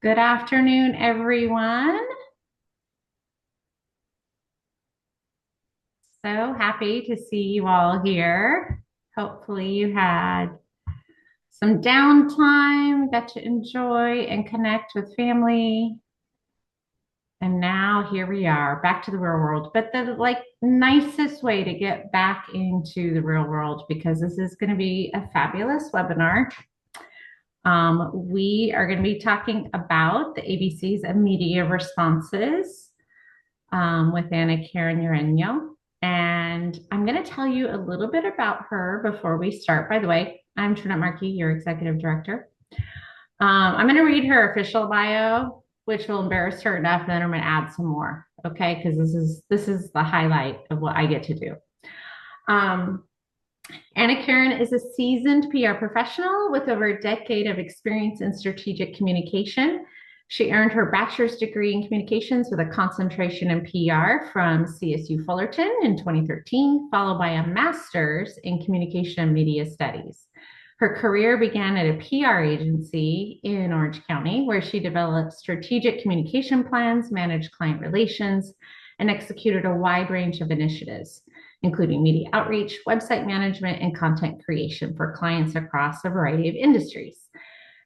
Good afternoon, everyone. So happy to see you all here. Hopefully, you had some downtime, got to enjoy and connect with family. And now here we are, back to the real world. But the nicest way to get back into the real world, because this is going to be a fabulous webinar. We are going to be talking about the ABCs of media responses with Anakaren Ureño. And I'm going to tell you a little bit about her before we start. By the way, I'm Trinette Markey, your executive director. I'm going to read her official bio, which will embarrass her enough, and then I'm going to add some more. Okay, because this is the highlight of what I get to do. Um, Anakaren is a seasoned PR professional with over a decade of experience in strategic communication. She earned her bachelor's degree in communications with a concentration in PR from CSU Fullerton in 2013, followed by a master's in communication and media studies. Her career began at a PR agency in Orange County, where she developed strategic communication plans, managed client relations, and executed a wide range of initiatives, including media outreach, website management, and content creation for clients across a variety of industries.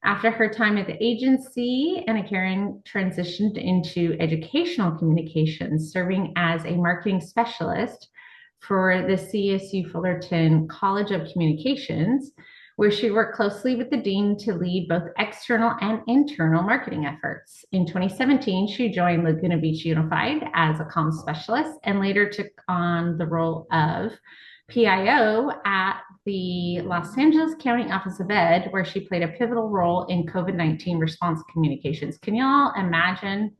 After her time at the agency, Anakaren transitioned into educational communications, serving as a marketing specialist for the CSU Fullerton College of Communications, where she worked closely with the dean to lead both external and internal marketing efforts. In 2017, she joined Laguna Beach Unified as a comms specialist and later took on the role of PIO at the Los Angeles County Office of Ed, where she played a pivotal role in COVID-19 response communications. Can y'all imagine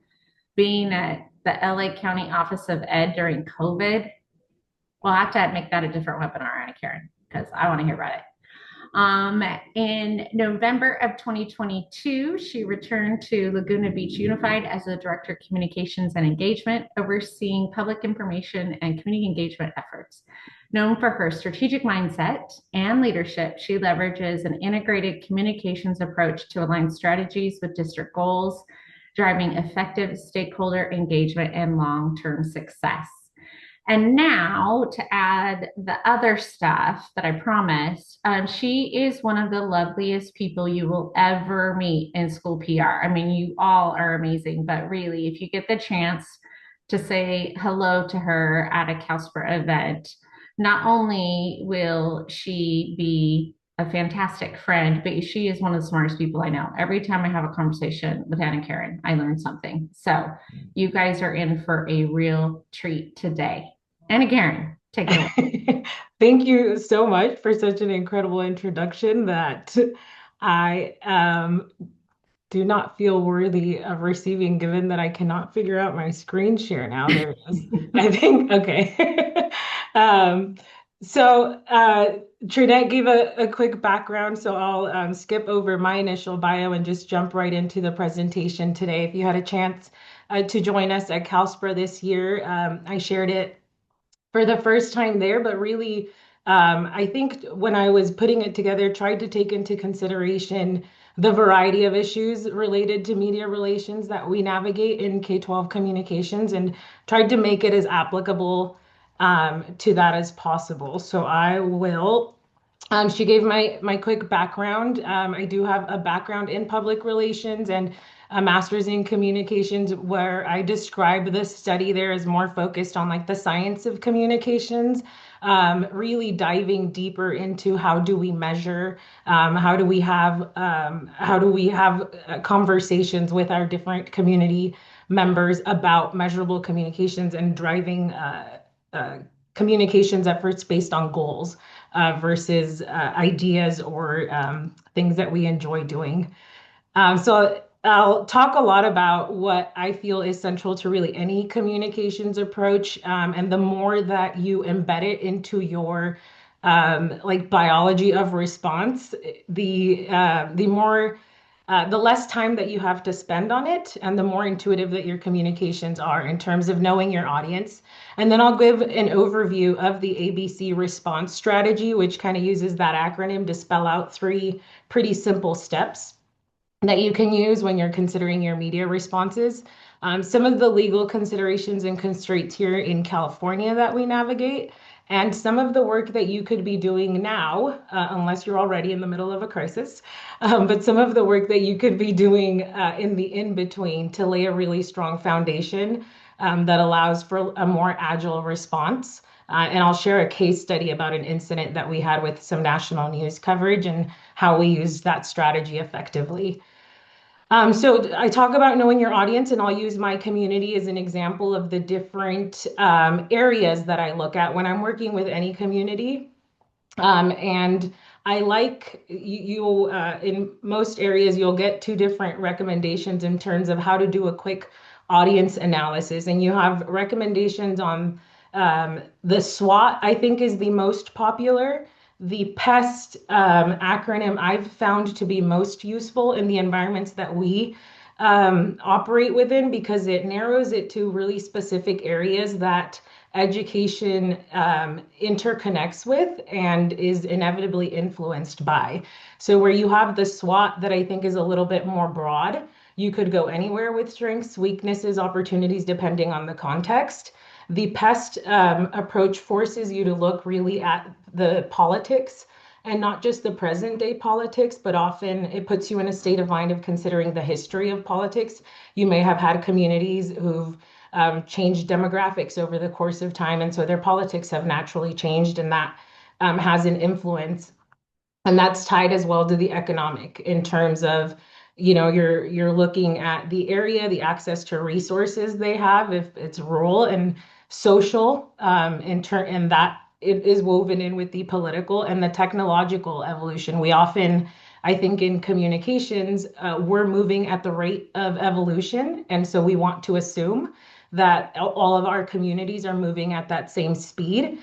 being at the LA County Office of Ed during COVID? We'll have to make that a different webinar, Anna Karen, because I want to hear about it. In November of 2022, she returned to Laguna Beach Unified as the Director of Communications and Engagement, overseeing public information and community engagement efforts. Known for her strategic mindset and leadership, she leverages an integrated communications approach to align strategies with district goals, driving effective stakeholder engagement and long-term success. And now to add the other stuff that I promised, she is one of the loveliest people you will ever meet in school PR. I mean, you all are amazing, but really, if you get the chance to say hello to her at a CalSPRA event, not only will she be a fantastic friend, but she is one of the smartest people I know. Every time I have a conversation with Anakaren, I learn something. So you guys are in for a real treat today. Anakaren, take it away. Thank you so much for such an incredible introduction that I do not feel worthy of receiving, given that I cannot figure out my screen share now. There it is. I think, okay. um, Trinette gave a quick background, so I'll skip over my initial bio and just jump right into the presentation today. If you had a chance to join us at CalSPRA this year, I shared it for the first time there, but really, I think when I was putting it together, tried to take into consideration the variety of issues related to media relations that we navigate in K-12 communications and tried to make it as applicable to that as possible. So I will. She gave my quick background. I do have a background in public relations and a master's in communications, where I describe the study there as more focused on like the science of communications, really diving deeper into how do we measure, how do we have conversations with our different community members about measurable communications and driving uh, communications efforts based on goals versus ideas or things that we enjoy doing. So I'll talk a lot about what I feel is central to really any communications approach. And the more that you embed it into your like biology of response, the more the less time that you have to spend on it, and the more intuitive that your communications are in terms of knowing your audience. And then I'll give an overview of the ABC response strategy, which kind of uses that acronym to spell out three pretty simple steps. that you can use when you're considering your media responses. Some of the legal considerations and constraints here in California that we navigate, and some of the work that you could be doing now, unless you're already in the middle of a crisis, but some of the work that you could be doing in the in between to lay a really strong foundation that allows for a more agile response. And I'll share a case study about an incident that we had with some national news coverage and how we used that strategy effectively. So I talk about knowing your audience, and I'll use my community as an example of the different areas that I look at when I'm working with any community. And I like in most areas, you'll get two different recommendations in terms of how to do a quick audience analysis. And you have recommendations on the SWOT, I think is the most popular. The PEST acronym I've found to be most useful in the environments that we operate within because it narrows it to really specific areas that education interconnects with and is inevitably influenced by. So where you have the SWOT that I think is a little bit more broad, you could go anywhere with strengths, weaknesses, opportunities, depending on the context. The PEST approach forces you to look really at the politics and not just the present day politics, but often it puts you in a state of mind of considering the history of politics. You may have had communities who've changed demographics over the course of time, and so their politics have naturally changed, and that has an influence. And that's tied as well to the economic in terms of, you're looking at the area, the access to resources they have, if it's rural and social, and that it is woven in with the political and the technological evolution. We often, I think, in communications, we're moving at the rate of evolution, and so we want to assume that all of our communities are moving at that same speed.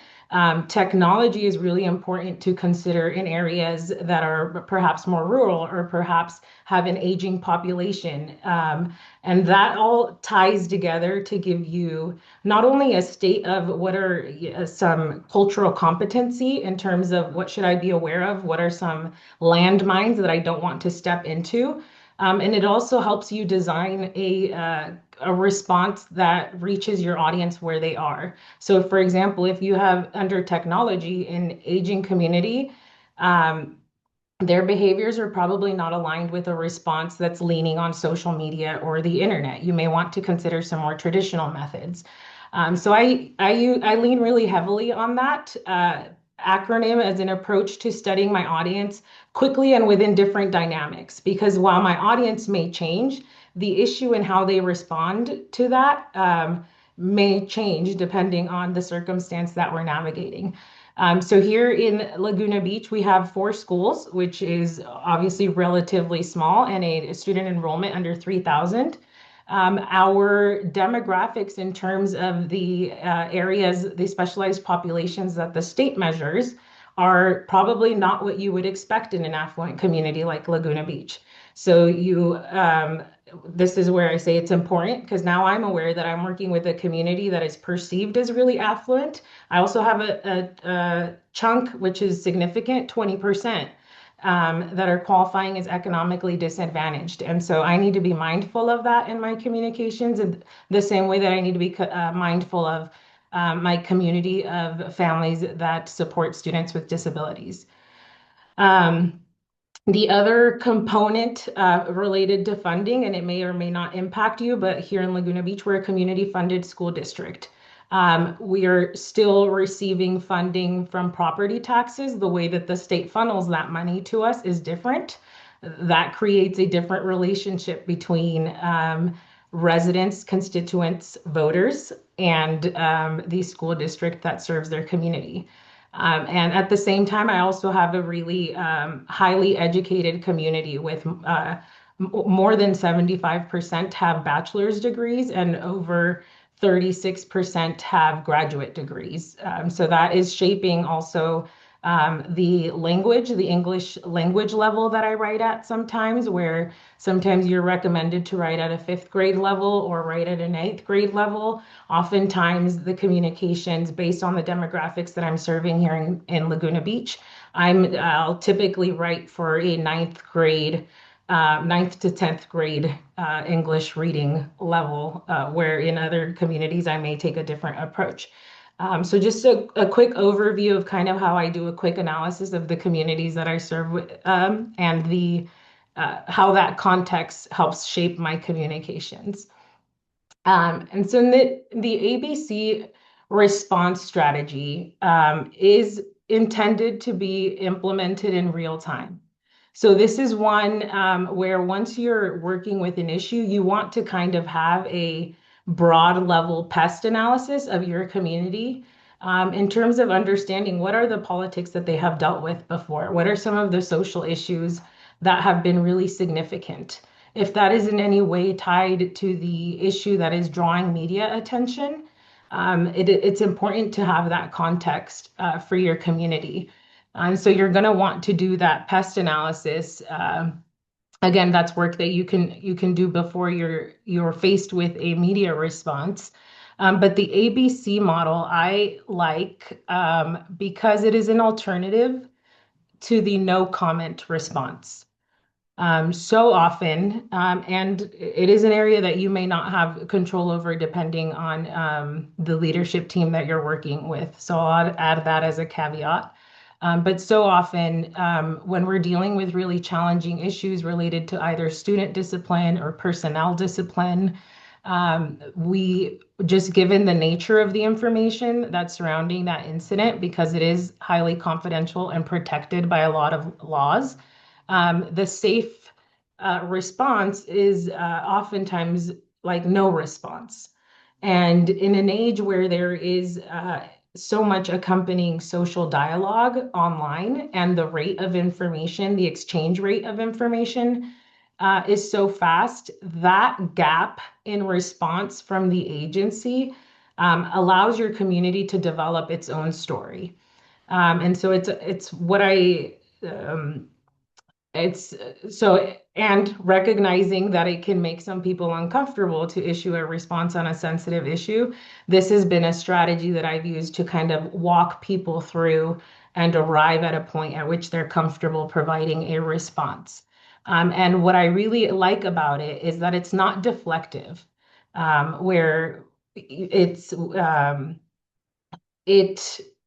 Technology is really important to consider in areas that are perhaps more rural or perhaps have an aging population. And that all ties together to give you not only a state of what are some cultural competency in terms of what should I be aware of, what are some landmines that I don't want to step into. And it also helps you design a response that reaches your audience where they are. So, for example, if you have under technology an aging community, their behaviors are probably not aligned with a response that's leaning on social media or the internet. You may want to consider some more traditional methods. So I lean really heavily on that acronym as an approach to studying my audience quickly and within different dynamics. Because while my audience may change, the issue and how they respond to that may change depending on the circumstance that we're navigating. So here in Laguna Beach, we have 4 schools, which is obviously relatively small and a student enrollment under 3,000. Our demographics in terms of the areas, the specialized populations that the state measures are probably not what you would expect in an affluent community like Laguna Beach. So this is where I say it's important because now I'm aware that I'm working with a community that is perceived as really affluent. I also have a chunk, which is significant, 20%, that are qualifying as economically disadvantaged. And so I need to be mindful of that in my communications in the same way that I need to be mindful of my community of families that support students with disabilities. Um, the other component related to funding, and it may or may not impact you, but here in Laguna Beach, we're a community funded school district. We are still receiving funding from property taxes. The way that the state funnels that money to us is different. That creates a different relationship between residents, constituents, voters, and the school district that serves their community. And at the same time, I also have a really highly educated community with more than 75% have bachelor's degrees and over 36% have graduate degrees. So that is shaping also the language, the English language level that I write at sometimes, where sometimes you're recommended to write at a 5th grade level or write at a 9th grade level. Oftentimes, the communications based on the demographics that I'm serving here in Laguna Beach, I'll typically write for a 9th grade ninth to 10th grade English reading level, where in other communities I may take a different approach. So just a quick overview of kind of how I do a quick analysis of the communities that I serve with, and the how that context helps shape my communications. And so the ABC response strategy is intended to be implemented in real time. So this is one where once you're working with an issue, you want to kind of have a broad level pest analysis of your community, in terms of understanding what are the politics that they have dealt with before, what are some of the social issues that have been really significant. If that is in any way tied to the issue that is drawing media attention, it's important to have that context for your community. And so you're going to want to do that pest analysis. Again, that's work that you can do before you're faced with a media response. But the ABC model I like, because it is an alternative to the no comment response. So often, and it is an area that you may not have control over depending on the leadership team that you're working with. So I'll add that as a caveat. But so often, when we're dealing with really challenging issues related to either student discipline or personnel discipline, we just given the nature of the information that's surrounding that incident, because it is highly confidential and protected by a lot of laws, the safe response is oftentimes like no response. And in an age where there is so much accompanying social dialogue online, and the rate of information, the exchange rate of information is so fast, that gap in response from the agency allows your community to develop its own story. And so it's what I it's so, and recognizing that it can make some people uncomfortable to issue a response on a sensitive issue. This has been a strategy that I've used to kind of walk people through and arrive at a point at which they're comfortable providing a response. And what I really like about it is that it's not deflective, where it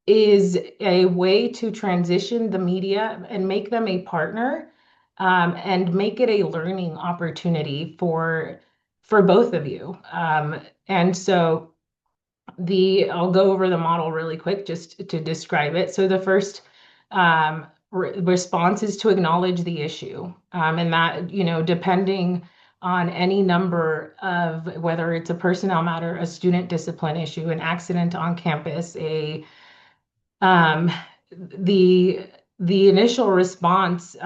is a way to transition the media and make them a partner, and make it a learning opportunity for both of you. And so I'll go over the model really quick just to describe it. So the first response is to acknowledge the issue, and that, depending on any number of whether it's a personnel matter, a student discipline issue, an accident on campus, um, the the initial response,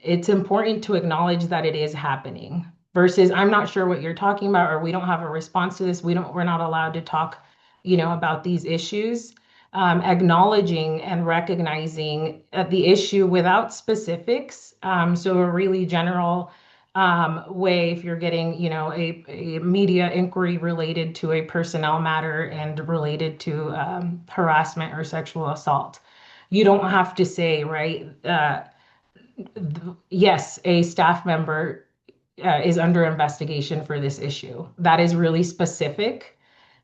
it's important to acknowledge that it is happening versus I'm not sure what you're talking about, or we don't have a response to this. We're not allowed to talk, about these issues. Acknowledging and recognizing the issue without specifics. So a really general way, if you're getting, a media inquiry related to a personnel matter and related to harassment or sexual assault, you don't have to say, right, yes, a staff member is under investigation for this issue. That is really specific.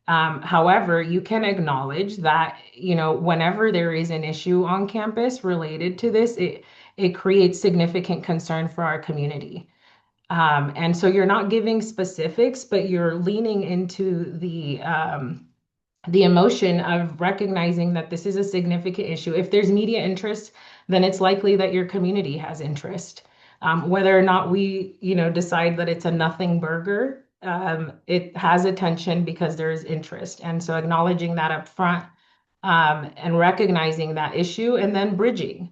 However, you can acknowledge that, whenever there is an issue on campus related to this, it creates significant concern for our community. And so you're not giving specifics, but you're leaning into the emotion of recognizing that this is a significant issue. If there's media interest, then it's likely that your community has interest. Whether or not we, decide that it's a nothing burger, it has attention because there is interest. And so acknowledging that up front, and recognizing that issue, and then bridging.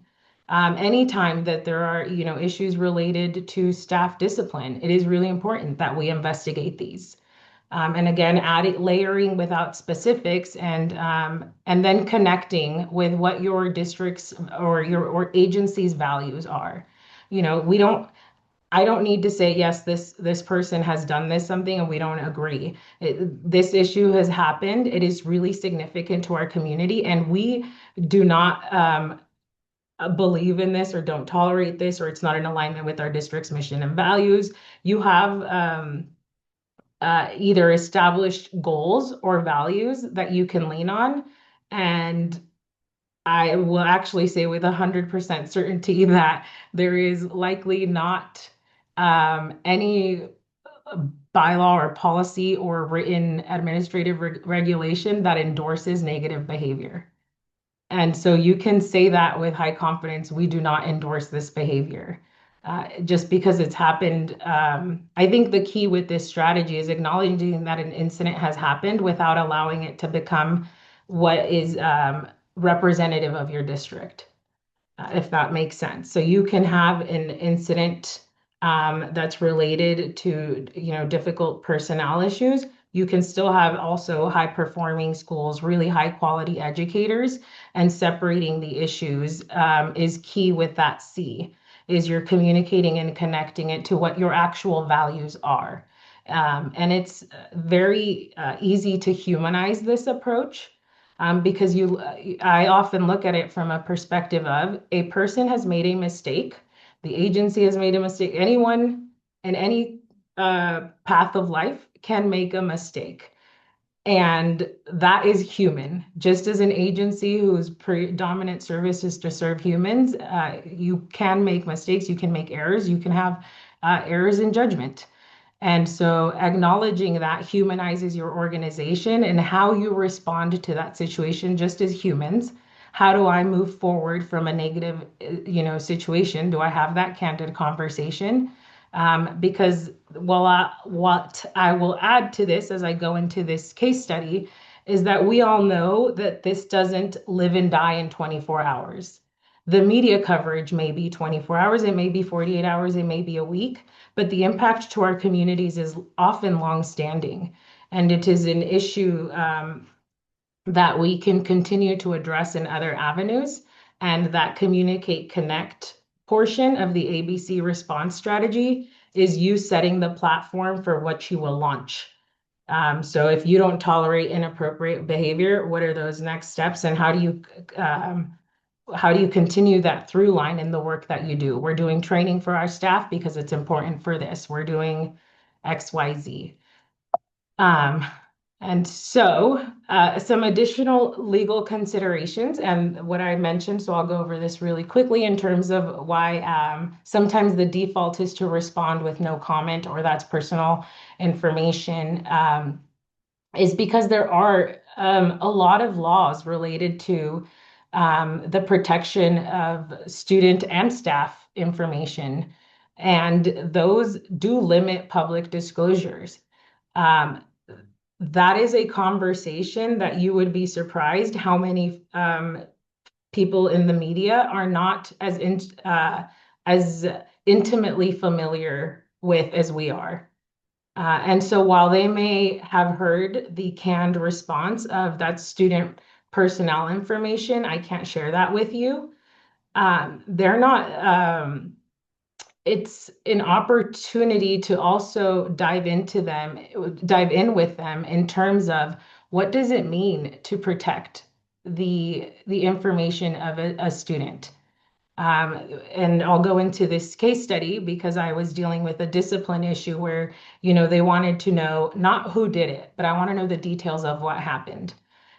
Anytime that there are, issues related to staff discipline, it is really important that we investigate these. And again, adding layering without specifics, and then connecting with what your district's or your agency's values are. We don't. I don't need to say yes. This person has done this something, and we don't agree. This issue has happened. It is really significant to our community, and we do not believe in this or don't tolerate this, or it's not in alignment with our district's mission and values. You have either established goals or values that you can lean on. And I will actually say with 100% certainty that there is likely not any bylaw or policy or written administrative regulation that endorses negative behavior. And so you can say that with high confidence, we do not endorse this behavior. Just because it's happened. I think the key with this strategy is acknowledging that an incident has happened without allowing it to become what is representative of your district, if that makes sense. So you can have an incident that's related to, difficult personnel issues. You can still have also high performing schools, really high quality educators, and separating the issues is key with that C, is you're communicating and connecting it to what your actual values are. And it's very easy to humanize this approach because I often look at it from a perspective of a person has made a mistake, the agency has made a mistake. Anyone in any path of life can make a mistake. And that is human. Just as an agency whose predominant service is to serve humans, you can make mistakes, you can make errors, you can have errors in judgment. And so acknowledging that humanizes your organization and how you respond to that situation just as humans. How do I move forward from a negative, situation? Do I have that candid conversation? Because what I will add to this as I go into this case study is that we all know that this doesn't live and die in 24 hours. The media coverage may be 24 hours, it may be 48 hours, it may be a week, but the impact to our communities is often long-standing. And it is an issue that we can continue to address in other avenues. And that communicate connect portion of the ABC response strategy is you setting the platform for what you will launch. So if you don't tolerate inappropriate behavior, what are those next steps and how do you continue that through line in the work that you do? We're doing training for our staff because it's important for this. We're doing XYZ. Um, and so some additional legal considerations and what I mentioned, so I'll go over this really quickly in terms of why sometimes the default is to respond with no comment or that's personal information, is because there are a lot of laws related to the protection of student and staff information, and those do limit public disclosures. Um, that is a conversation that you would be surprised how many people in the media are not as intimately familiar with as we are. And so while they may have heard the canned response of that student personnel information, I can't share that with you. They're not, it's an opportunity to also dive in with them in terms of what does it mean to protect the information of a student. And I'll go into this case study because I was dealing with a discipline issue where, they wanted to know not who did it, but I want to know the details of what happened.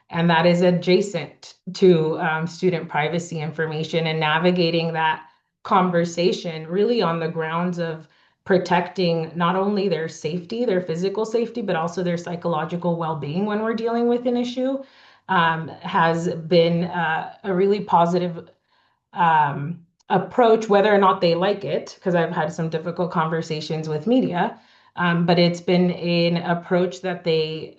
And that is adjacent to student privacy information and navigating that conversation really on the grounds of protecting not only their safety, their physical safety, but also their psychological well-being when we're dealing with an issue, has been a really positive approach, whether or not they like it, because I've had some difficult conversations with media, but it's been an approach that they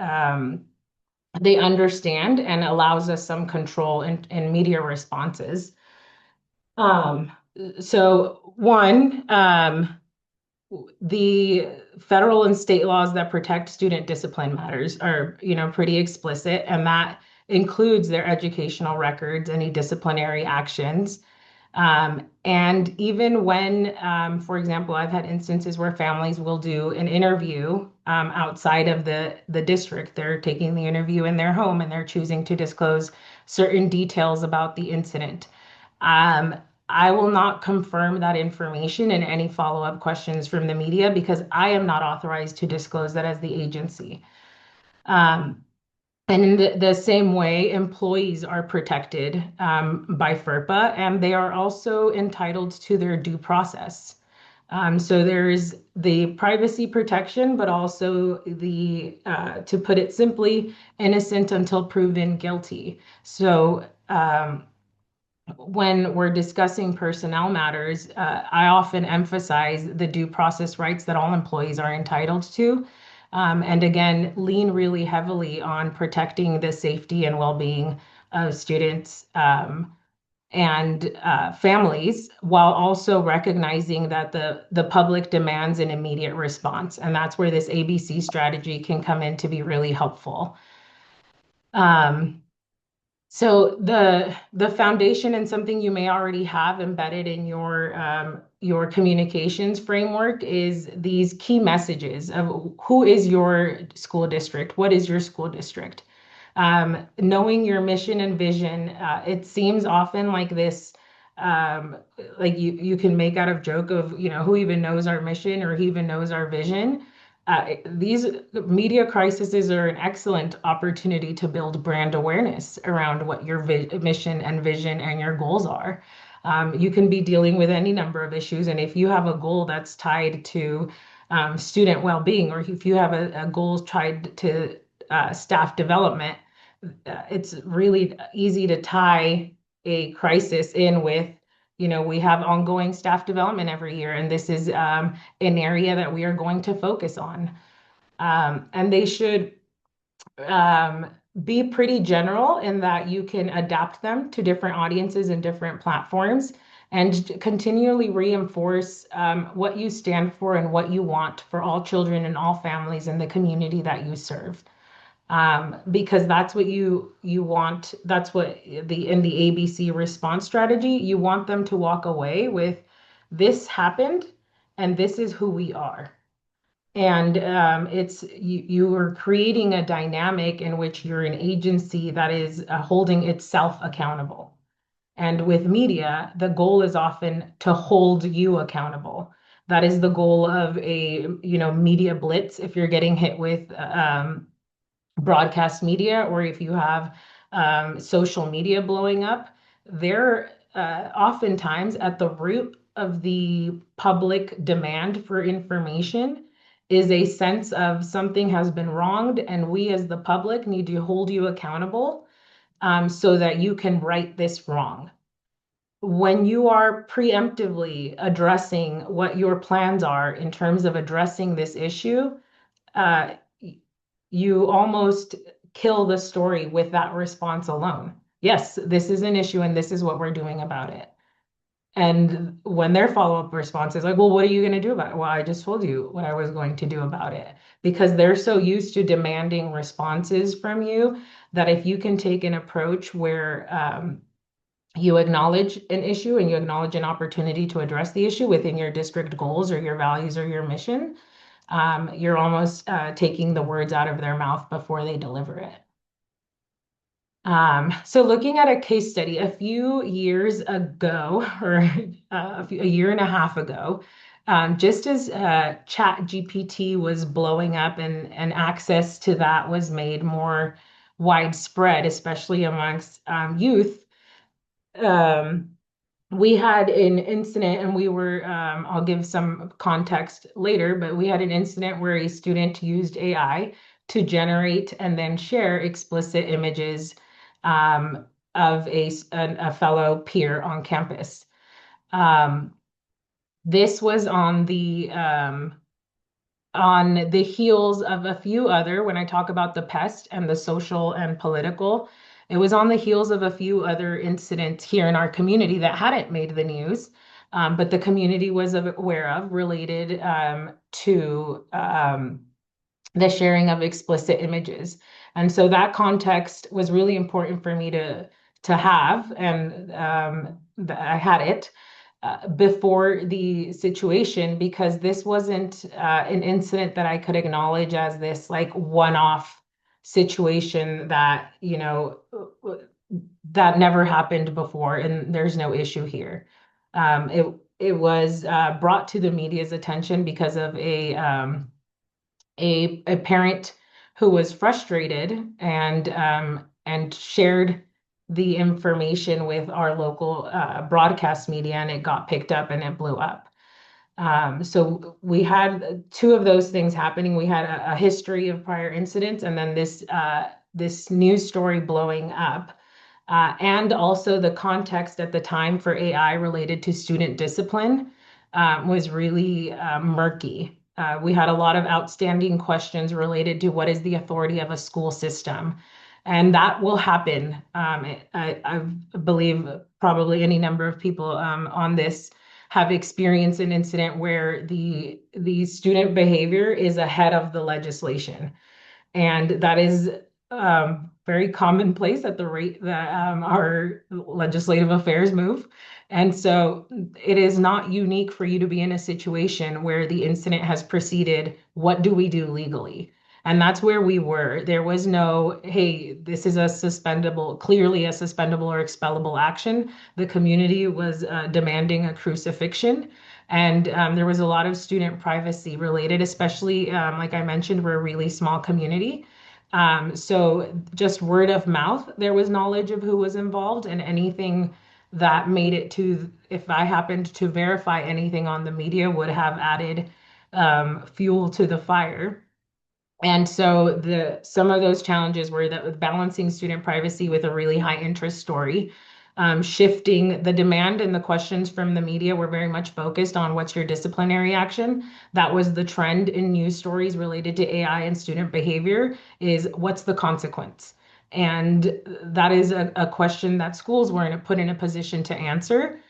understand and allows us some control in media responses. Um, so one, the federal and state laws that protect student discipline matters are, pretty explicit, and that includes their educational records, any disciplinary actions. And even when, for example, I've had instances where families will do an interview outside of the district. They're taking the interview in their home and they're choosing to disclose certain details about the incident. Um, I will not confirm that information in any follow-up questions from the media because I am not authorized to disclose that as the agency. Um, and in the same way, employees are protected by FERPA, and they are also entitled to their due process. So there's the privacy protection, but also to put it simply, innocent until proven guilty. So when we're discussing personnel matters, I often emphasize the due process rights that all employees are entitled to. And again, lean really heavily on protecting the safety and well-being of students and families, while also recognizing that the public demands an immediate response. And that's where this ABC strategy can come in to be really helpful. Um, so the foundation and something you may already have embedded in your communications framework is these key messages of who is your school district, what is your school district. Knowing your mission and vision, it seems often like this, um, like you can make out of joke of, who even knows our mission or who even knows our vision. These media crises are an excellent opportunity to build brand awareness around what your mission and vision and your goals are. You can be dealing with any number of issues, and if you have a goal that's tied to student well-being, or if you have a goal tied to staff development, it's really easy to tie a crisis in with, we have ongoing staff development every year, and this is an area that we are going to focus on. And they should um, be pretty general in that you can adapt them to different audiences and different platforms and continually reinforce what you stand for and what you want for all children and all families in the community that you serve, because that's what you want. That's what in the ABC response strategy, you want them to walk away with, this happened and this is who we are. And it's you are creating a dynamic in which you're an agency that is holding itself accountable. And with media, the goal is often to hold you accountable. That is the goal of a, media blitz. If you're getting hit with broadcast media, or if you have social media blowing up, they're oftentimes at the root of the public demand for information is a sense of something has been wronged, and we as the public need to hold you accountable so that you can right this wrong. When you are preemptively addressing what your plans are in terms of addressing this issue, uh, you almost kill the story with that response alone. Yes, this is an issue and this is what we're doing about it. And when their follow-up response is like, well, what are you going to do about it? Well, I just told you what I was going to do about it. Because they're so used to demanding responses from you that if you can take an approach where you acknowledge an issue and you acknowledge an opportunity to address the issue within your district goals or your values or your mission, you're almost taking the words out of their mouth before they deliver it. So looking at a case study a few years ago, or a year and a half ago, just as Chat GPT was blowing up and access to that was made more widespread, especially amongst youth, um, we had an incident, and I'll give some context later, but we had an incident where a student used AI to generate and then share explicit images of a fellow peer on campus. Um, this was on the heels of a few other, when I talk about the pest and the social and political, it was on the heels of a few other incidents here in our community that hadn't made the news, but the community was aware of, related to the sharing of explicit images. And so that context was really important for me to have, and I had it before the situation, because this wasn't an incident that I could acknowledge as this like one-off situation that, that never happened before, and there's no issue here. It was brought to the media's attention because of a parent who was frustrated and shared the information with our local broadcast media, and it got picked up and it blew up. So we had two of those things happening. We had a history of prior incidents, and then this news story blowing up. And also the context at the time for AI related to student discipline was really murky. We had a lot of outstanding questions related to what is the authority of a school system. And that will happen. I believe probably any number of people on this have experienced an incident where the student behavior is ahead of the legislation. And that is very commonplace at the rate that our legislative affairs move. And so it is not unique for you to be in a situation where the incident has proceeded. What do we do legally? And that's where we were. There was no, hey, this is a suspendable, clearly a suspendable or expellable action. The community was demanding a crucifixion. And there was a lot of student privacy related, especially like I mentioned, we're a really small community. So just word of mouth, there was knowledge of who was involved, and anything that made it to, if I happened to verify anything on the media, would have added fuel to the fire. And so the some of those challenges were that with balancing student privacy with a really high interest story, shifting the demand and the questions from the media were very much focused on what's your disciplinary action. That was the trend in news stories related to AI and student behavior is what's the consequence? And that is a question that schools weren't put in a position to answer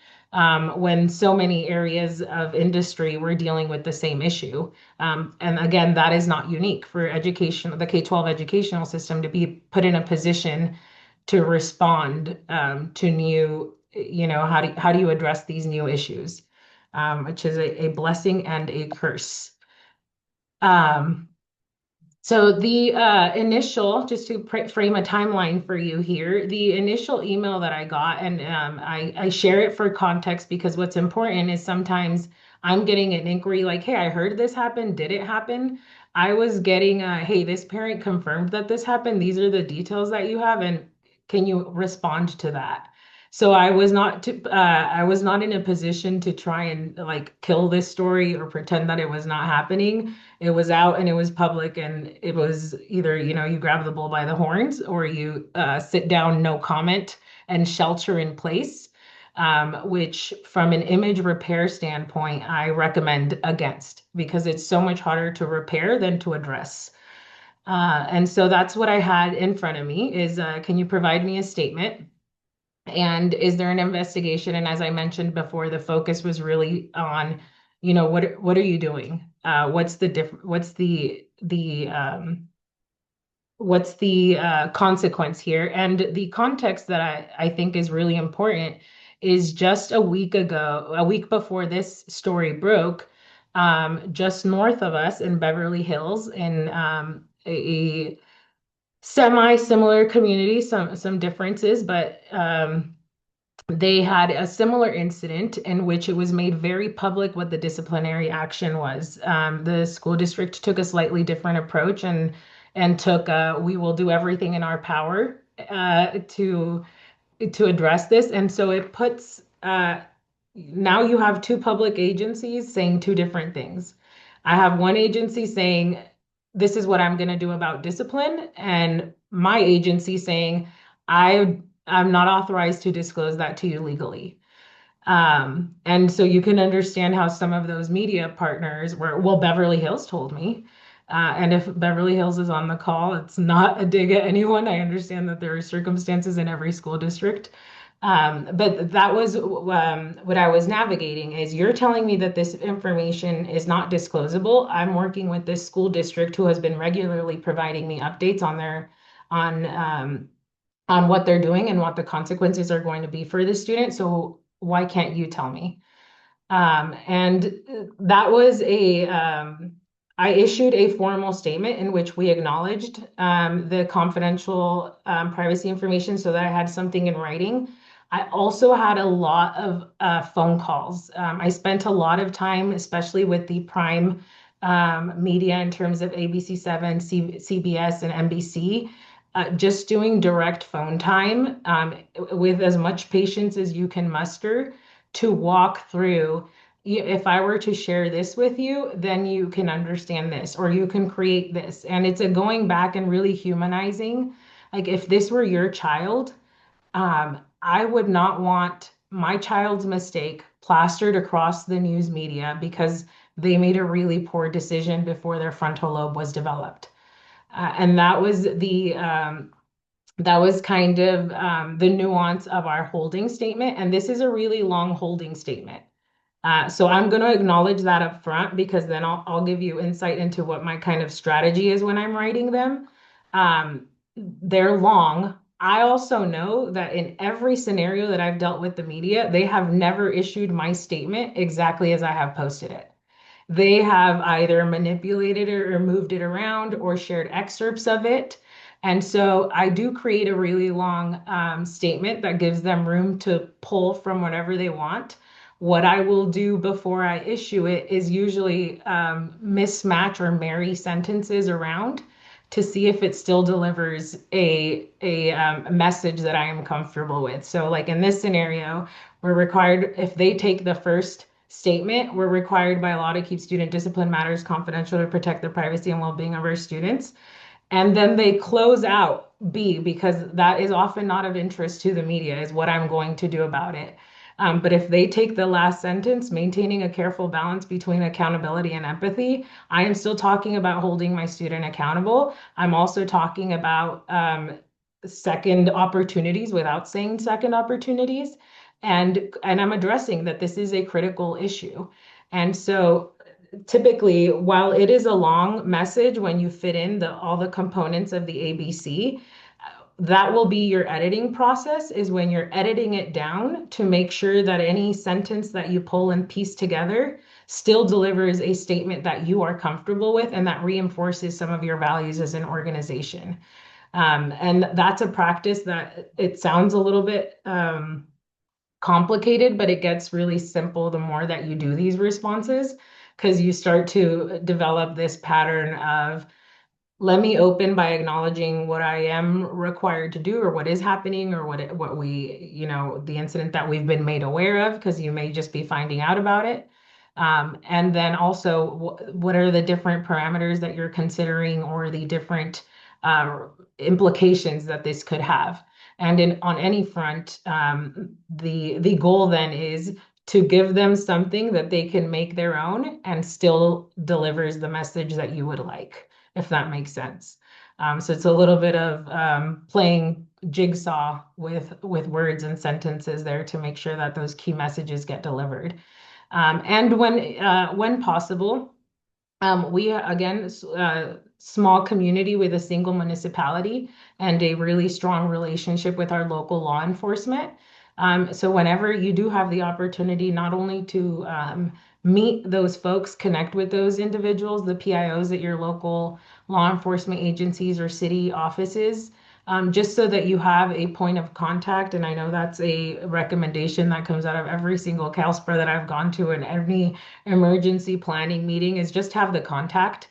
when so many areas of industry were dealing with the same issue. And again, that is not unique for education, the K-12 educational system to be put in a position to respond to new, how do you address these new issues, which is a blessing and a curse. Um, so the initial, just to frame a timeline for you here, the initial email that I got, and I share it for context because what's important is sometimes I'm getting an inquiry like, hey, I heard this happen. Did it happen? I was getting, hey, this parent confirmed that this happened. These are the details that you have, and can you respond to that? So I was not in a position to try and like kill this story or pretend that it was not happening. It was out and it was public, and it was either, you grab the bull by the horns or you sit down, no comment, and shelter in place, which from an image repair standpoint, I recommend against because it's so much harder to repair than to address. And so that's what I had in front of me is, can you provide me a statement? And is there an investigation? And as I mentioned before, the focus was really on, what are you doing? What's the consequence here? And the context that I think is really important is just a week before this story broke, just north of us in Beverly Hills, in a semi-similar community, some differences, but they had a similar incident in which it was made very public what the disciplinary action was. The school district took a slightly different approach and took we will do everything in our power to address this. And so it puts now you have two public agencies saying two different things. I have one agency saying this is what I'm going to do about discipline, and my agency saying I'm not authorized to disclose that to you legally. And so you can understand how some of those media partners were, well, Beverly Hills told me. And if Beverly Hills is on the call, it's not a dig at anyone. I understand that there are circumstances in every school district. But that was what I was navigating is you're telling me that this information is not disclosable. I'm working with this school district who has been regularly providing me updates on on what they're doing and what the consequences are going to be for the student. So why can't you tell me? And that was I issued a formal statement in which we acknowledged the confidential privacy information so that I had something in writing. I also had a lot of phone calls. I spent a lot of time, especially with the prime media in terms of ABC7, CBS, and NBC, just doing direct phone time with as much patience as you can muster to walk through. If I were to share this with you, then you can understand this, or you can create this. And it's a going back and really humanizing. Like if this were your child, I would not want my child's mistake plastered across the news media because they made a really poor decision before their frontal lobe was developed. And that was kind of the nuance of our holding statement. And this is a really long holding statement. So I'm going to acknowledge that up front because then I'll give you insight into what my kind of strategy is when I'm writing them. Um, they're long. I also know that in every scenario that I've dealt with the media, they have never issued my statement exactly as I have posted it. They have either manipulated it or moved it around or shared excerpts of it. And so I do create a really long statement that gives them room to pull from whatever they want. What I will do before I issue it is usually mismatch or marry sentences around to see if it still delivers a message that I am comfortable with. So, like in this scenario, we're required, if they take the first statement, we're required by law to keep student discipline matters confidential to protect the privacy and well-being of our students. And then they close out B because that is often not of interest to the media, is what I'm going to do about it. But if they take the last sentence, maintaining a careful balance between accountability and empathy, I am still talking about holding my student accountable. I'm also talking about second opportunities without saying second opportunities. And I'm addressing that this is a critical issue. And so typically, while it is a long message when you fit in all the components of the ABC, that will be your editing process is when you're editing it down to make sure that any sentence that you pull and piece together still delivers a statement that you are comfortable with and that reinforces some of your values as an organization. And that's a practice that it sounds a little bit complicated, but it gets really simple the more that you do these responses because you start to develop this pattern of let me open by acknowledging what I am required to do or what is happening or what we, the incident that we've been made aware of, because you may just be finding out about it. And then also, what are the different parameters that you're considering or the different implications that this could have? And on any front, the goal then is to give them something that they can make their own and still delivers the message that you would like, if that makes sense. So it's a little bit of playing jigsaw with words and sentences there to make sure that those key messages get delivered. And when possible, we again small community with a single municipality and a really strong relationship with our local law enforcement. So whenever you do have the opportunity, not only to meet those folks, connect with those individuals, the PIOs at your local law enforcement agencies or city offices, just so that you have a point of contact. And I know that's a recommendation that comes out of every single CalSPR that I've gone to in any emergency planning meeting is just have the contact.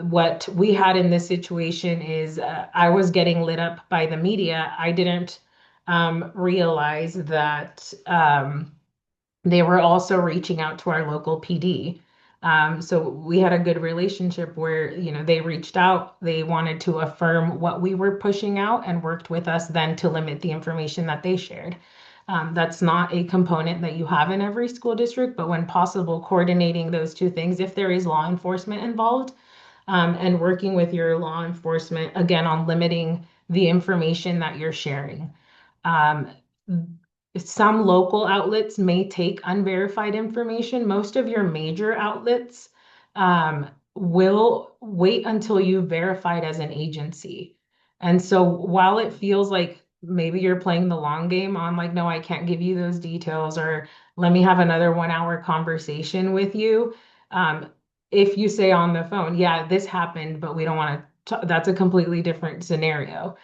What we had in this situation is I was getting lit up by the media. I didn't realize that they were also reaching out to our local PD. So we had a good relationship where, they reached out, they wanted to affirm what we were pushing out and worked with us then to limit the information that they shared. That's not a component that you have in every school district, but when possible, coordinating those two things, if there is law enforcement involved, and working with your law enforcement, again, on limiting the information that you're sharing. Um, some local outlets may take unverified information. Most of your major outlets will wait until you verified as an agency. And so while it feels like maybe you're playing the long game on like, no, I can't give you those details, or let me have another 1 hour conversation with you. Um, if you say on the phone, yeah, this happened, but we don't want to, that's a completely different scenario.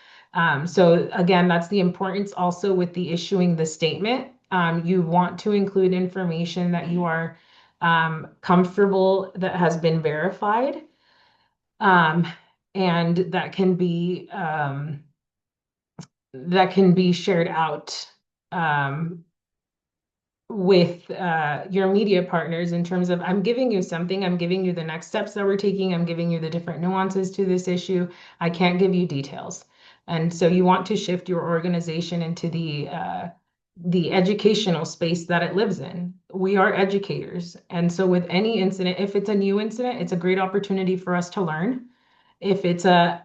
So again, that's the importance also with the issuing the statement. You want to include information that you are comfortable that has been verified, um, and that can be shared out with your media partners in terms of I'm giving you something, I'm giving you the next steps that we're taking, I'm giving you the different nuances to this issue. I can't give you details. And so you want to shift your organization into the educational space that it lives in. We are educators. And so with any incident, if it's a new incident, it's a great opportunity for us to learn. If it's a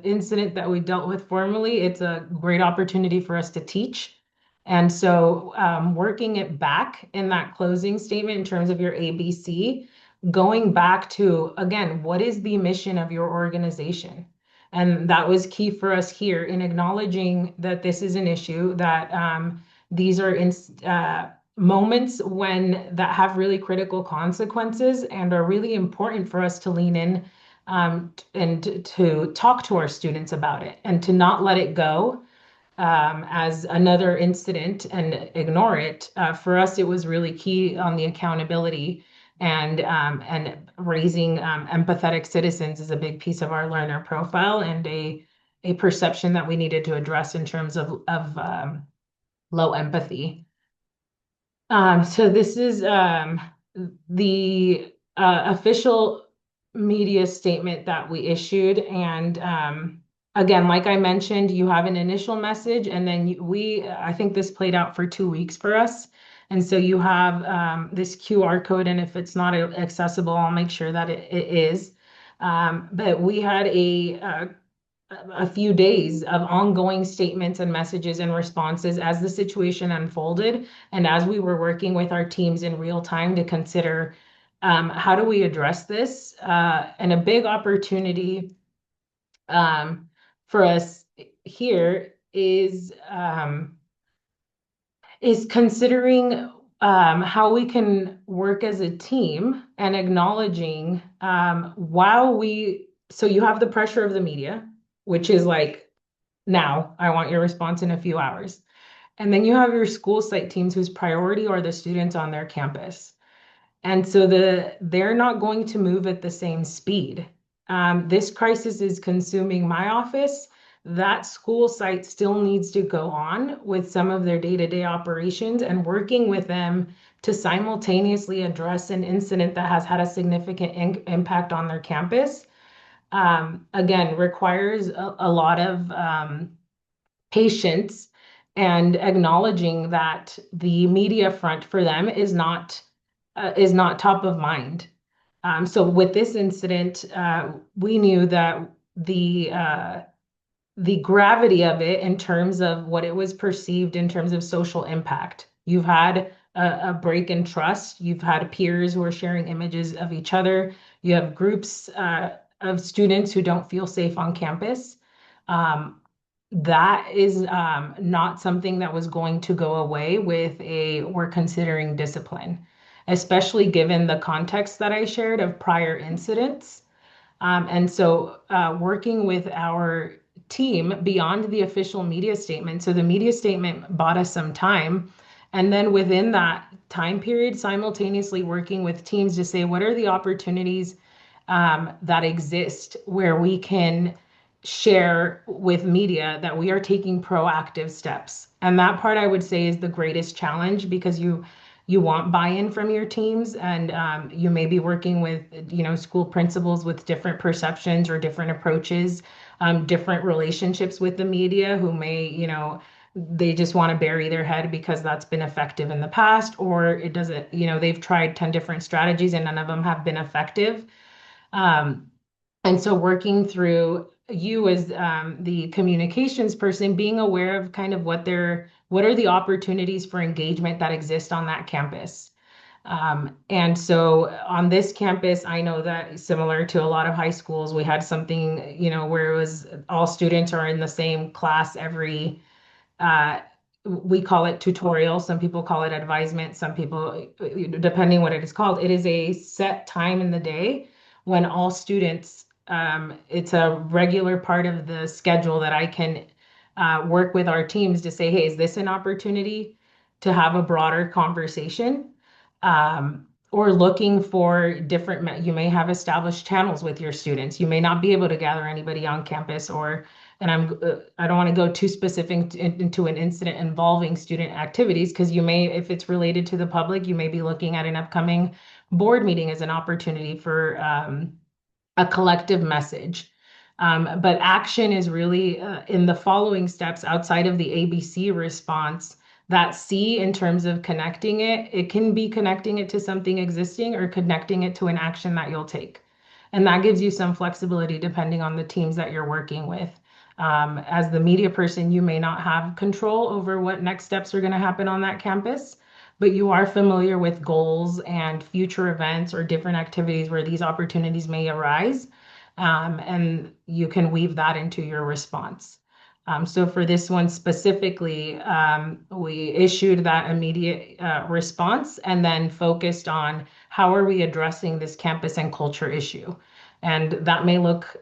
incident that we dealt with formally, it's a great opportunity for us to teach. And so working it back in that closing statement in terms of your ABC, going back to, again, what is the mission of your organization? And that was key for us here in acknowledging that this is an issue, that these are moments when that have really critical consequences and are really important for us to lean in and to talk to our students about it and to not let it go as another incident and ignore it. For us, it was really key on the accountability and raising empathetic citizens is a big piece of our learner profile and a perception that we needed to address in terms of low empathy. So this is the official media statement that we issued. And again, like I mentioned, you have an initial message, and then I think this played out for 2 weeks for us. And so you have this QR code, and if it's not accessible, I'll make sure that it is. But we had a few days of ongoing statements and messages and responses as the situation unfolded and as we were working with our teams in real time to consider how do we address this, and a big opportunity for us here is considering how we can work as a team and acknowledging so you have the pressure of the media, which is like, now I want your response in a few hours. And then you have your school site teams whose priority are the students on their campus. And so they're not going to move at the same speed. This crisis is consuming my office. That school site still needs to go on with some of their day-to-day operations and working with them to simultaneously address an incident that has had a significant impact on their campus. Again, requires a lot of patience and acknowledging that the media front for them is not top of mind. So with this incident, we knew that the gravity of it in terms of what it was perceived in terms of social impact. You've had a break in trust. You've had peers who are sharing images of each other. You have groups of students who don't feel safe on campus. That is not something that was going to go away with we're considering discipline, especially given the context that I shared of prior incidents. And so working with our team beyond the official media statement. So the media statement bought us some time. And then within that time period, simultaneously working with teams to say, what are the opportunities that exist where we can share with media that we are taking proactive steps. And that part I would say is the greatest challenge because you want buy-in from your teams and you may be working with school principals with different perceptions or different approaches, different relationships with the media who may they just want to bury their head because that's been effective in the past, or it doesn't, they've tried 10 different strategies and none of them have been effective. And so working through you as the communications person, being aware of kind of what are the opportunities for engagement that exist on that campus. And so on this campus, I know that similar to a lot of high schools, we had something, where it was all students are in the same class every we call it tutorial, some people call it advisement, some people, depending what it is called, it is a set time in the day when all students, it's a regular part of the schedule that I can work with our teams to say, hey, is this an opportunity to have a broader conversation? Or looking for different, you may have established channels with your students. You may not be able to gather anybody on campus, or and I don't want to go too specific into an incident involving student activities, because you may, if it's related to the public, you may be looking at an upcoming board meeting as an opportunity for a collective message. But action is really in the following steps outside of the ABC response. That C, in terms of connecting it, it can be connecting it to something existing or connecting it to an action that you'll take. And that gives you some flexibility depending on the teams that you're working with. As the media person, you may not have control over what next steps are going to happen on that campus, but you are familiar with goals and future events or different activities where these opportunities may arise. And you can weave that into your response. So for this one specifically, we issued that immediate response and then focused on how are we addressing this campus and culture issue. And that may look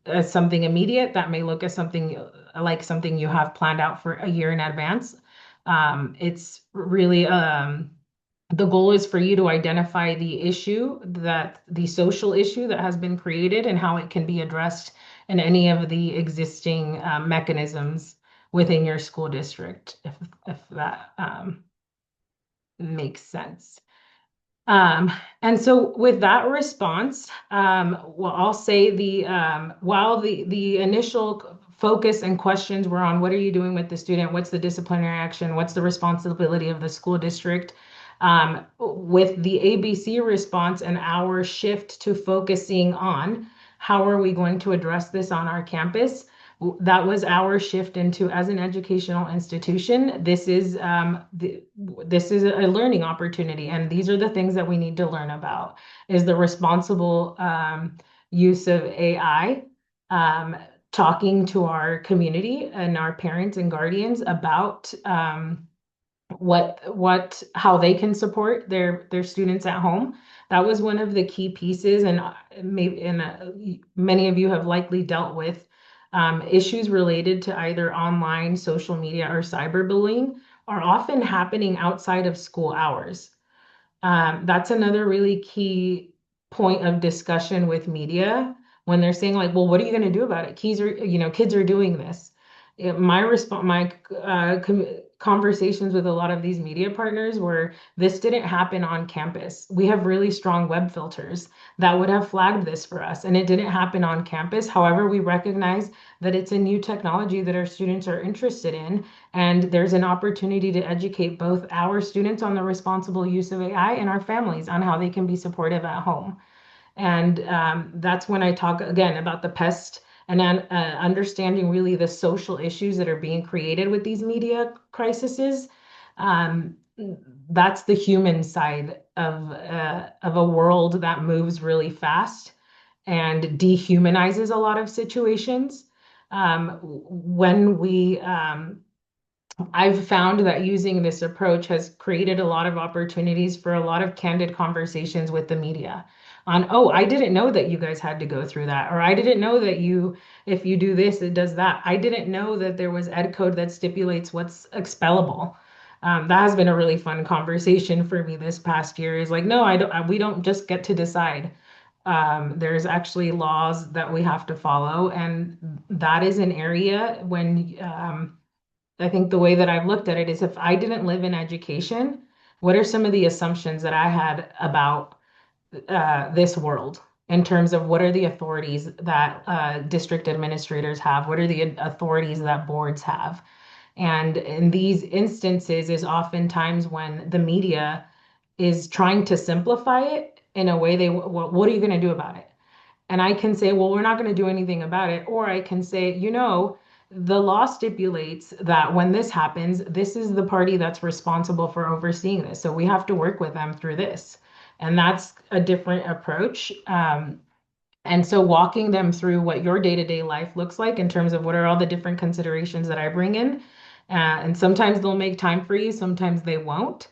as something immediate, that may look as something like something you have planned out for a year in advance. It's really the goal is for you to identify the issue, that the social issue that has been created and how it can be addressed in any of the existing mechanisms within your school district, if that makes sense. And so with that response, well, I'll say while the initial focus and questions were on what are you doing with the student, what's the disciplinary action, what's the responsibility of the school district, with the ABC response and our shift to focusing on how are we going to address this on our campus, that was our shift into, as an educational institution, this is a learning opportunity, and these are the things that we need to learn about: is the responsible use of AI, talking to our community and our parents and guardians about how they can support their students at home. That was one of the key pieces, and many of you have likely dealt with issues related to either online, social media, or cyberbullying are often happening outside of school hours. That's another really key point of discussion with media when they're saying like, well, what are you going to do about it? Kids are doing this. My response, my conversations with a lot of these media partners were, this didn't happen on campus. We have really strong web filters that would have flagged this for us, and it didn't happen on campus. However, we recognize that it's a new technology that our students are interested in, and there's an opportunity to educate both our students on the responsible use of AI and our families on how they can be supportive at home. And that's when I talk again about the pest and then understanding really the social issues that are being created with these media crises. Um, that's the human side of a world that moves really fast and dehumanizes a lot of situations. When we I've found that using this approach has created a lot of opportunities for a lot of candid conversations with the media on, oh, I didn't know that you guys had to go through that, or I didn't know that if you do this, it does that. I didn't know that there was ed code that stipulates what's expellable. That has been a really fun conversation for me this past year. Is like, no, we don't just get to decide. There's actually laws that we have to follow, and that is an area when I think the way that I've looked at it is, if I didn't live in education, what are some of the assumptions that I had about this world in terms of what are the authorities that district administrators have? What are the authorities that boards have? And in these instances is oftentimes when the media is trying to simplify it in a way what are you going to do about it? And I can say, well, we're not going to do anything about it. Or I can say, the law stipulates that when this happens, this is the party that's responsible for overseeing this. So we have to work with them through this. And that's a different approach. And so walking them through what your day-to-day life looks like in terms of what are all the different considerations that I bring in, And sometimes they'll make time for you, sometimes they won't.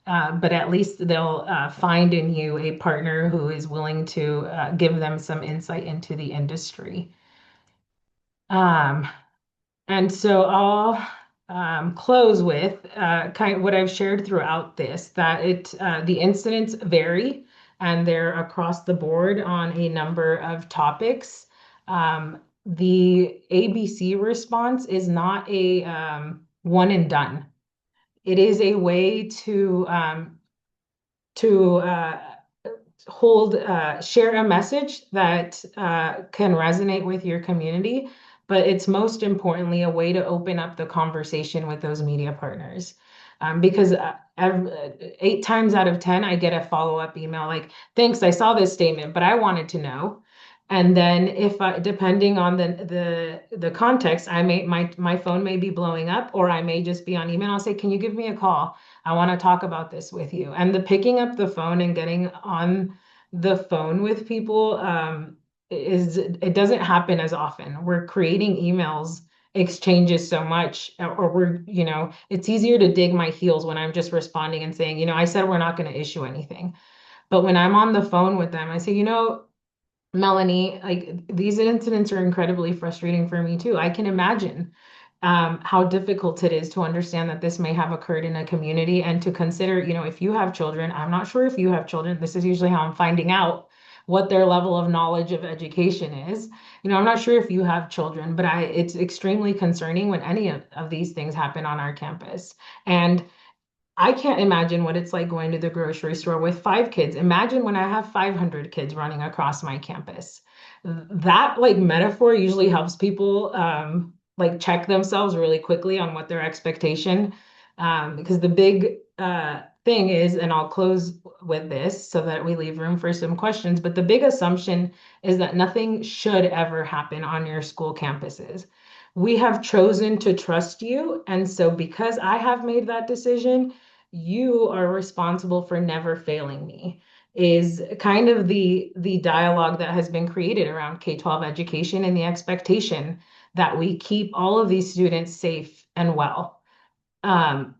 But at least they'll find in you a partner who is willing to give them some insight into the industry. Um, and so I'll close with kind of what I've shared throughout this, that the incidents vary and they're across the board on a number of topics. The ABC response is not a one and done. It is a way to share a message that can resonate with your community, but it's most importantly a way to open up the conversation with those media partners. Because 8 times out of 10, I get a follow-up email like, thanks, I saw this statement, but I wanted to know. And then depending on the context, my phone may be blowing up, or I may just be on email. I'll say, can you give me a call? I want to talk about this with you. And the picking up the phone and getting on the phone with people it doesn't happen as often. We're creating emails exchanges so much, or it's easier to dig my heels when I'm just responding and saying, I said we're not going to issue anything. But when I'm on the phone with them, I say, Melanie, like these incidents are incredibly frustrating for me too. I can imagine how difficult it is to understand that this may have occurred in a community and to consider, if you have children, I'm not sure if you have children. This is usually how I'm finding out what their level of knowledge of education is. I'm not sure if you have children, but it's extremely concerning when any of these things happen on our campus. And I can't imagine what it's like going to the grocery store with 5 kids. Imagine when I have 500 kids running across my campus. That like metaphor usually helps people like check themselves really quickly on what their expectation. Because the big thing is, and I'll close with this so that we leave room for some questions, but the big assumption is that nothing should ever happen on your school campuses. We have chosen to trust you. And so because I have made that decision, you are responsible for never failing me is kind of the dialogue that has been created around K-12 education and the expectation that we keep all of these students safe and well. Um,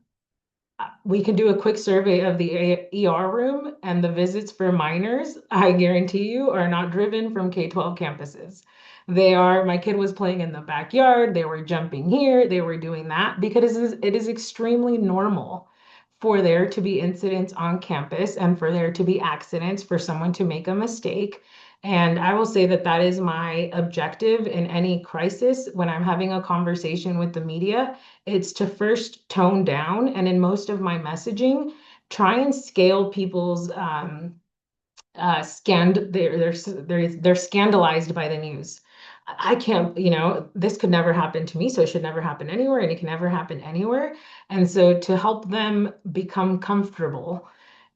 we can do a quick survey of the ER room, and the visits for minors, I guarantee you, are not driven from K-12 campuses. My kid was playing in the backyard, they were jumping here, they were doing that, because it is extremely normal for there to be incidents on campus and for there to be accidents, for someone to make a mistake. And I will say that that is my objective in any crisis when I'm having a conversation with the media. It's to first tone down, and in most of my messaging, try and scale people's they're scandalized by the news. I can't, this could never happen to me, so it should never happen anywhere, and it can never happen anywhere. And so to help them become comfortable,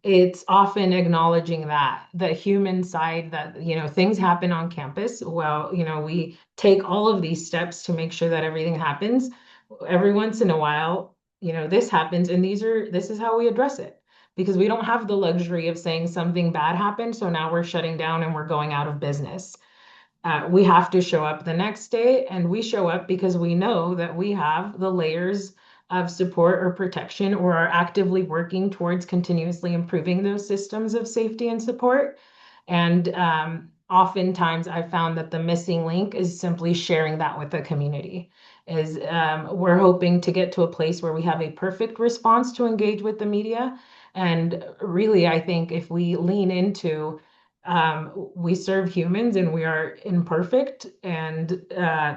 it's often acknowledging that the human side, that things happen on campus. Well, we take all of these steps to make sure that everything happens. Every once in a while, this happens, and this is how we address it, because we don't have the luxury of saying something bad happened, so now we're shutting down and we're going out of business. We have to show up the next day, and we show up because we know that we have the layers of support or protection, or are actively working towards continuously improving those systems of safety and support. And oftentimes I've found that the missing link is simply sharing that with the community. We're hoping to get to a place where we have a perfect response to engage with the media. And really, I think if we lean into we serve humans and we are imperfect, and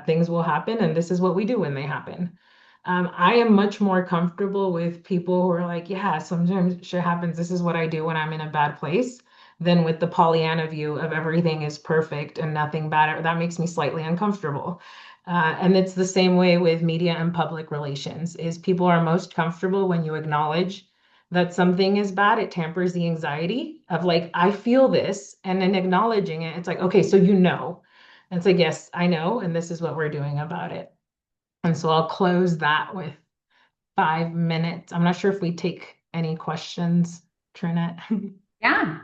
things will happen, and this is what we do when they happen. I am much more comfortable with people who are like, yeah, sometimes shit happens. This is what I do when I'm in a bad place, than with the Pollyanna view of everything is perfect and nothing bad. That makes me slightly uncomfortable. And it's the same way with media and public relations, is people are most comfortable when you acknowledge that something is bad. It tampers the anxiety of like, I feel this, and then acknowledging it, it's like, okay, so And it's like, yes, I know, and this is what we're doing about it. And so I'll close that with 5 minutes. I'm not sure if we take any questions, Trinette. Yeah.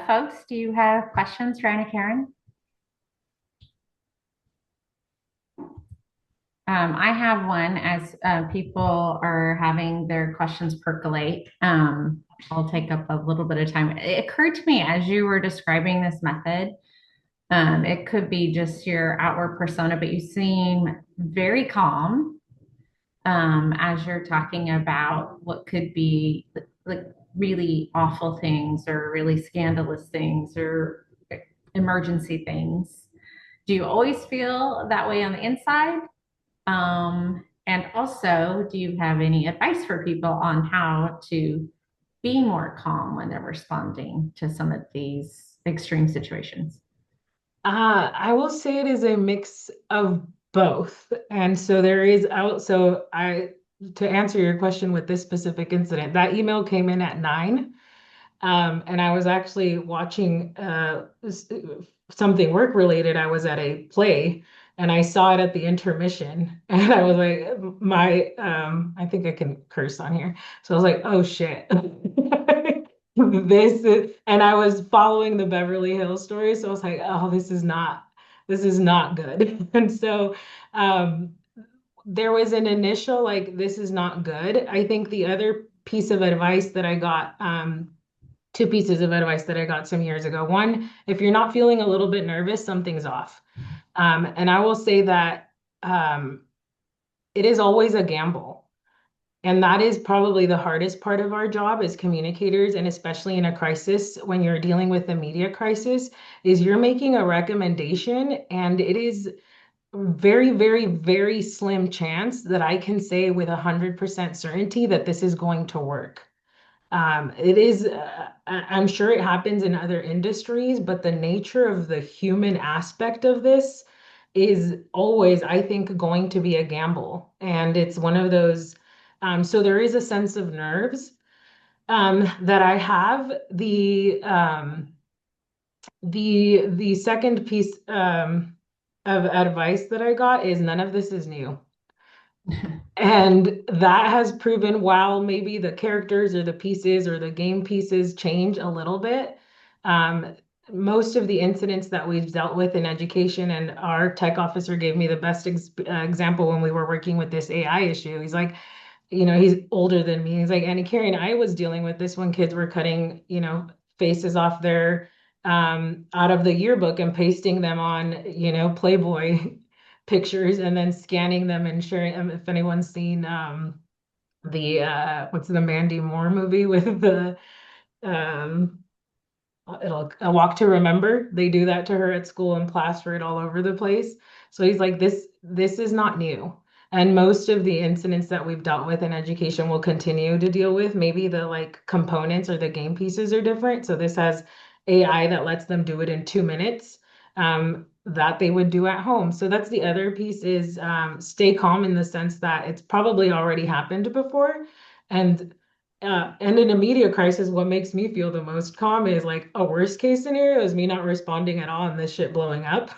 Folks, do you have questions for Anakaren? I have one as people are having their questions percolate. I'll take up a little bit of time. It occurred to me as you were describing this method, it could be just your outward persona, but you seem very calm as you're talking about what could be like really awful things or really scandalous things or emergency things. Do you always feel that way on the inside? And also, do you have any advice for people on how to be more calm when they're responding to some of these extreme situations? I will say it is a mix of both. And so there is out, so I to answer your question with this specific incident, that email came in at 9. And I was actually watching something work related. I was at a play and I saw it at the intermission. And I was like, I think I can curse on here. So I was like, oh shit. And I was following the Beverly Hills story. So I was like, oh, this is not good. And so, um, there was an initial like, this is not good. I think the other piece of advice that I got, two pieces of advice that I got some years ago. One, if you're not feeling a little bit nervous, something's off. And I will say that it is always a gamble. And that is probably the hardest part of our job as communicators, and especially in a crisis, when you're dealing with a media crisis, is you're making a recommendation, and it is very, very, very slim chance that I can say with 100% certainty that this is going to work. It is, I'm sure it happens in other industries, but the nature of the human aspect of this is always, I think, going to be a gamble. And it's one of those, so there is a sense of nerves that I have. The second piece of advice that I got is none of this is new. And that has proven while maybe the characters or the pieces or the game pieces change a little bit, um, most of the incidents that we've dealt with in education, and our tech officer gave me the best example when we were working with this AI issue. He's like, he's older than me. He's like, Anakaren, I was dealing with this when kids were cutting, faces off their out of the yearbook and pasting them on, Playboy pictures and then scanning them and sharing them. If anyone's seen the what's the Mandy Moore movie with the um it'll A Walk to Remember. They do that to her at school and plaster it all over the place. So he's like, this is not new. And most of the incidents that we've dealt with in education will continue to deal with. Maybe the like components or the game pieces are different. So this has AI that lets them do it in 2 minutes, that they would do at home. So that's the other piece is stay calm in the sense that it's probably already happened before. And in a media crisis, what makes me feel the most calm is like a worst case scenario is me not responding at all and this shit blowing up.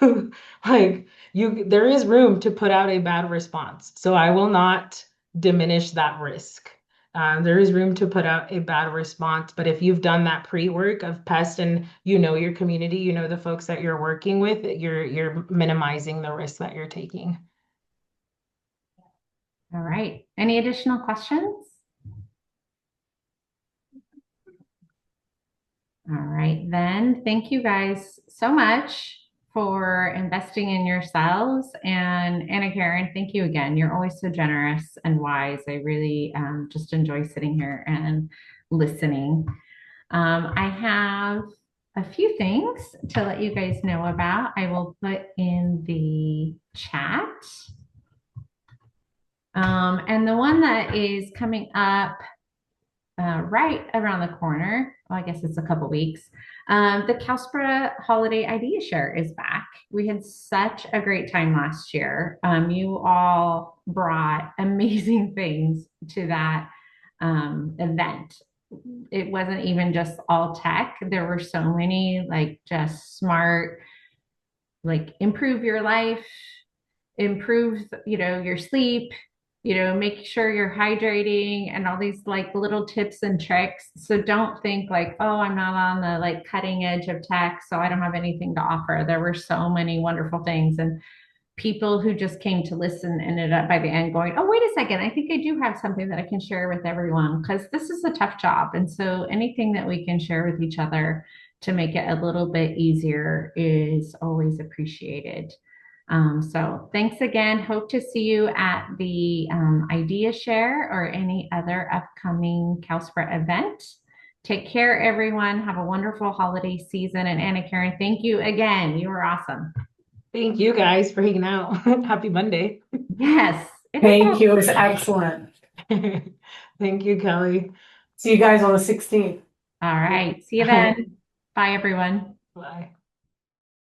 Like there is room to put out a bad response. So I will not diminish that risk. There is room to put out a bad response, but if you've done that pre-work of pest and you know your community, you know the folks that you're working with, you're minimizing the risk that you're taking. All right. Any additional questions? All right, then. Thank you guys so much for investing in yourselves. And Anakaren, thank you again. You're always so generous and wise. I really just enjoy sitting here and listening. I have a few things to let you guys know about. I will put in the chat. And the one that is coming up right around the corner. Well, I guess it's a couple weeks. The Calspera Holiday Idea Share is back. We had such a great time last year. You all brought amazing things to that event. It wasn't even just all tech. There were so many like just smart, like improve your life, improve, your sleep, make sure you're hydrating and all these like little tips and tricks. So don't think like, oh, I'm not on the like cutting edge of tech, so I don't have anything to offer. There were so many wonderful things. And people who just came to listen ended up by the end going, oh, wait a second, I think I do have something that I can share with everyone because this is a tough job. And so anything that we can share with each other to make it a little bit easier is always appreciated. So thanks again. Hope to see you at the Idea Share or any other upcoming CalSPRA event. Take care, everyone. Have a wonderful holiday season. And Anakaren, thank you again. You were awesome. Thank you guys for hanging out. Happy Monday. Yes, it is. Thank you. It was excellent. Thank you, Kelly. See you guys on the 16th. All right. See you then. Bye, everyone. Bye.